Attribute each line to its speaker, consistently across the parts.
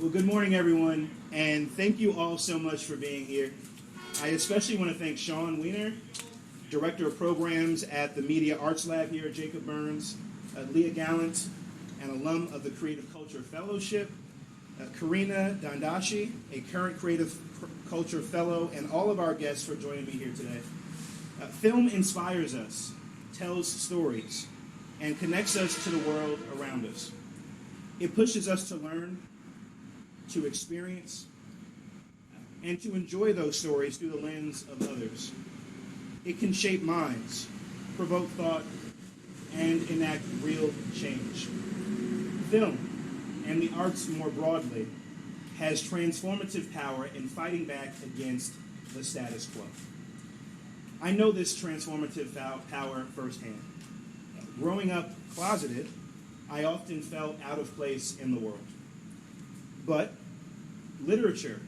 Speaker 1: Well, good morning, everyone, and thank you all so much for being here. I especially want to thank Sean Weiner, Director of Programs at the Media Arts Lab here at Jacob Burns, Leah Gallant, an alum of the Creative Culture Fellowship, Karina Dandashi, a current Creative Culture Fellow, and all of our guests for joining me here today. Film inspires us, tells stories, and connects us to the world around us. It pushes us to learn, to experience, and to enjoy those stories through the lens of others. It can shape minds, provoke thought, and enact real change. Film, and the arts more broadly, has transformative power in fighting back against the status quo. I know this transformative power firsthand. Growing up closeted, I often felt out of place in the world. But literature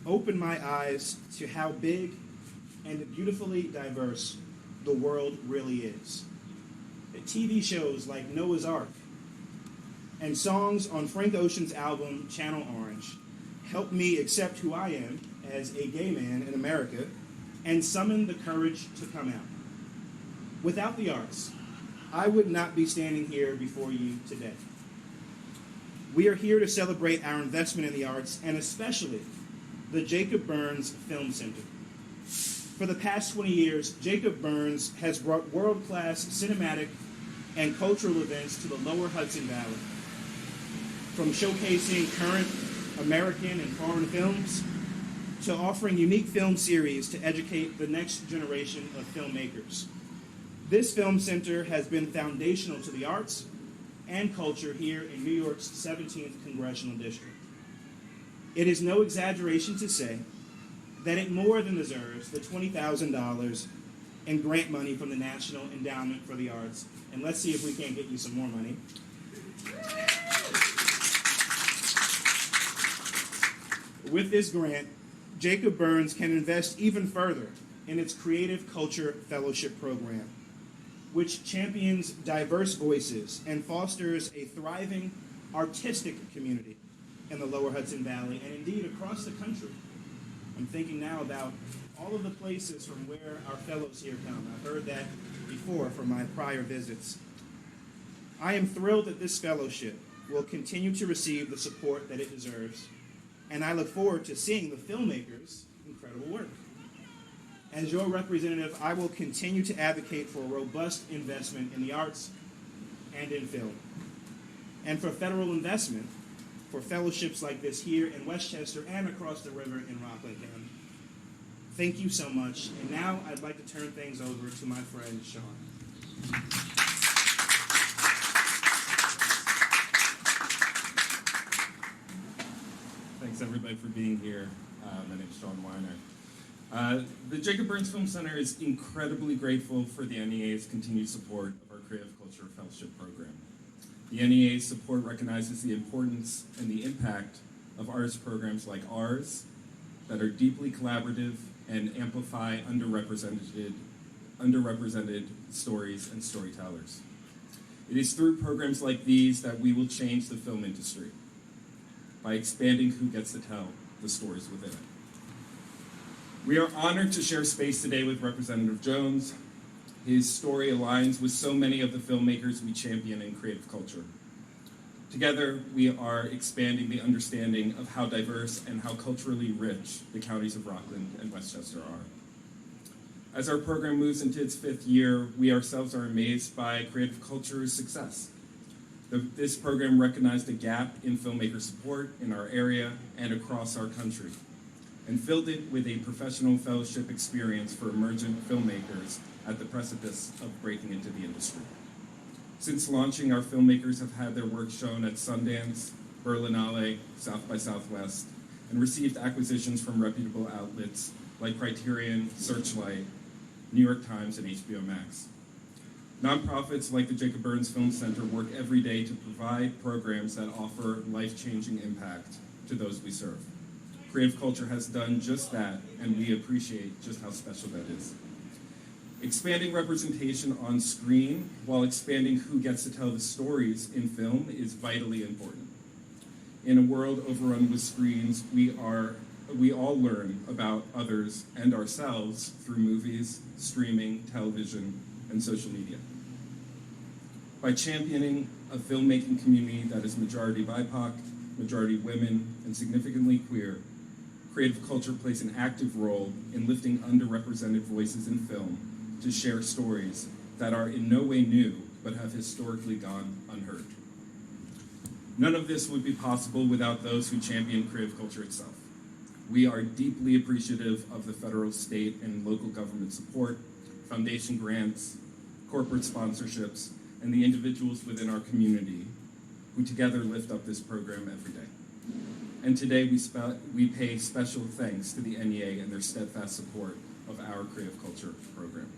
Speaker 1: opened my eyes to how big and beautifully diverse the world really is. TV shows like Noah's Ark and songs on Frank Ocean's album Channel Orange helped me accept who I am as a gay man in America and summon the courage to come out. Without the arts, I would not be standing here before you today. We are here to celebrate our investment in the arts, and especially the Jacob Burns Film Center. For the past 20 years, Jacob Burns has brought world-class cinematic and cultural events to the lower Hudson Valley. From showcasing current American and foreign films, to offering unique film series to educate the next generation of filmmakers. This film center has been foundational to the arts and culture here in New York's 17th Congressional District. It is no exaggeration to say that it more than deserves the $20,000 in grant money from the National Endowment for the Arts. And let's see if we can't get you some more money. With this grant, Jacob Burns can invest even further in its Creative Culture Fellowship Program, which champions diverse voices and fosters a thriving artistic community in the lower Hudson Valley and indeed across the country. I'm thinking now about all of the places from where our fellows here come. I've heard that before from my prior visits. I am thrilled that this fellowship will continue to receive the support that it deserves, and I look forward to seeing the filmmakers' incredible work. As your representative, I will continue to advocate for a robust investment in the arts and in film, and for federal investment for fellowships like this here in Westchester and across the river in Rockland County. Thank you so much. And now I'd like to turn things over to my friend, Sean.
Speaker 2: Thanks, everybody, for being here. My name is Sean Weiner. The Jacob Burns Film Center is incredibly grateful for the NEA's continued support of our Creative Culture Fellowship Program. The NEA's support recognizes the importance and the impact of arts programs like ours that are deeply collaborative and amplify underrepresented stories and storytellers. It is through programs like these that we will change the film industry by expanding who gets to tell the stories within it. We are honored to share space today with Representative Jones. His story aligns with so many of the filmmakers we champion in creative culture. Together, we are expanding the understanding of how diverse and how culturally rich the counties of Rockland and Westchester are. As our program moves into its 5th year, we ourselves are amazed by creative culture's success. This program recognized a gap in filmmaker support in our area and across our country, and filled it with a professional fellowship experience for emergent filmmakers at the precipice of breaking into the industry. Since launching, our filmmakers have had their work shown at Sundance, Berlinale, South by Southwest, and received acquisitions from reputable outlets like Criterion, Searchlight, New York Times, and HBO Max. Nonprofits like the Jacob Burns Film Center work every day to provide programs that offer life-changing impact to those we serve. Creative culture has done just that, and we appreciate just how special that is. Expanding representation on screen while expanding who gets to tell the stories in film is vitally important. In a world overrun with screens, we all learn about others and ourselves through movies, streaming, television, and social media. By championing a filmmaking community that is majority BIPOC, majority women, and significantly queer, creative culture plays an active role in lifting underrepresented voices in film to share stories that are in no way new, but have historically gone unheard. None of this would be possible without those who champion creative culture itself. We are deeply appreciative of the federal, state, and local government support, foundation grants, corporate sponsorships, and the individuals within our community who together lift up this program every day. And today we pay special thanks to the NEA and their steadfast support of our creative culture program.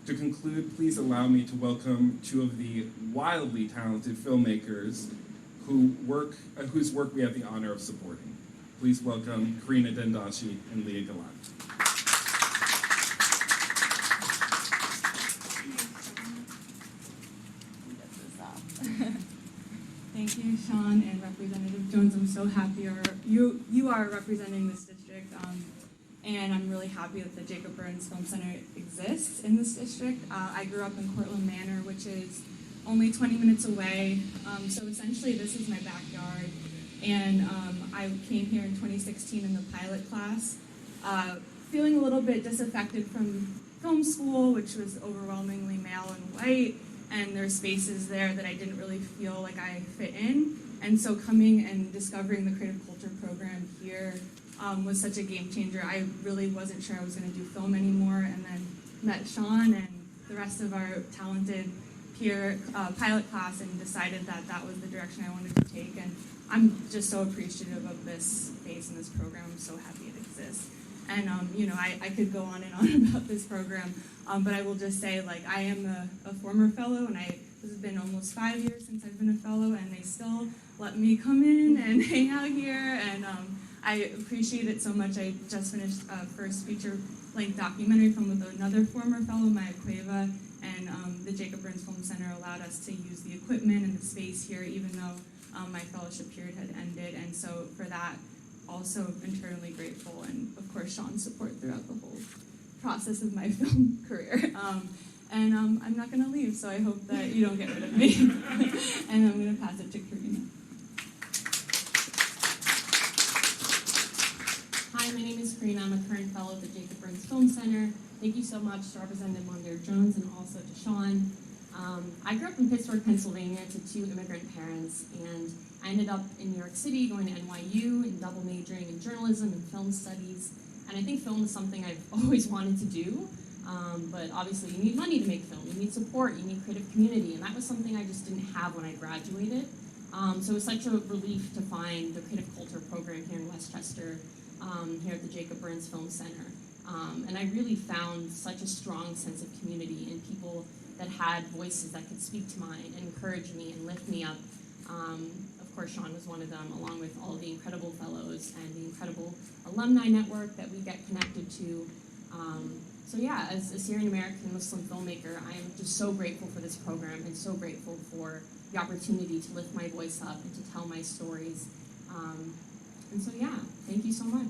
Speaker 2: To conclude, please allow me to welcome two of the wildly talented filmmakers whose work we have the honor of supporting. Please welcome Karina Dendashi and Leah Gallant.
Speaker 3: Thank you, Sean and Representative Jones. I'm so happy you are representing this district, and I'm really happy that the Jacob Burns Film Center exists in this district. I grew up in Cortland Manor, which is only 20 minutes away, so essentially this is my backyard, and I came here in 2016 in the pilot class, feeling a little bit disaffected from film school, which was overwhelmingly male and white, and there's spaces there that I didn't really feel like I fit in, and so coming and discovering the creative culture program here was such a game changer. I really wasn't sure I was going to do film anymore, and then met Sean and the rest of our talented peer pilot class and decided that that was the direction I wanted to take, and I'm just so appreciative of this space and this program. I'm so happy it exists. And I could go on and on about this program, but I will just say, like, I am a former fellow, and this has been almost 5 years since I've been a fellow, and they still let me come in and hang out here, and I appreciate it so much. I just finished a first feature-length documentary film with another former fellow, Maya Cueva, and the Jacob Burns Film Center allowed us to use the equipment and the space here, even though my fellowship period had ended, and so for that, also internally grateful, and of course Sean's support throughout the whole process of my film career. I'm not going to leave, so I hope that you don't get rid of me. And I'm going to pass it to Karina.
Speaker 4: Hi, my name is Karina. I'm a current fellow at the Jacob Burns Film Center. Thank you so much to Representative Mondaire Jones and also to Sean. I grew up in Pittsburgh, Pennsylvania to two immigrant parents, and I ended up in New York City going to NYU and double majoring in journalism and film studies. And I think film is something I've always wanted to do, but obviously you need money to make film, you need support, you need creative community, and that was something I just didn't have when I graduated. So it was such a relief to find the creative culture program here in Westchester, here at the Jacob Burns Film Center. And I really found such a strong sense of community and people that had voices that could speak to mine and encourage me and lift me up. Of course, Sean was one of them, along with all the incredible fellows and the incredible alumni network that we get connected to. So yeah, as a Syrian American Muslim filmmaker, I am just so grateful for this program and so grateful for the opportunity to lift my voice up and to tell my stories. And so yeah, thank you so much.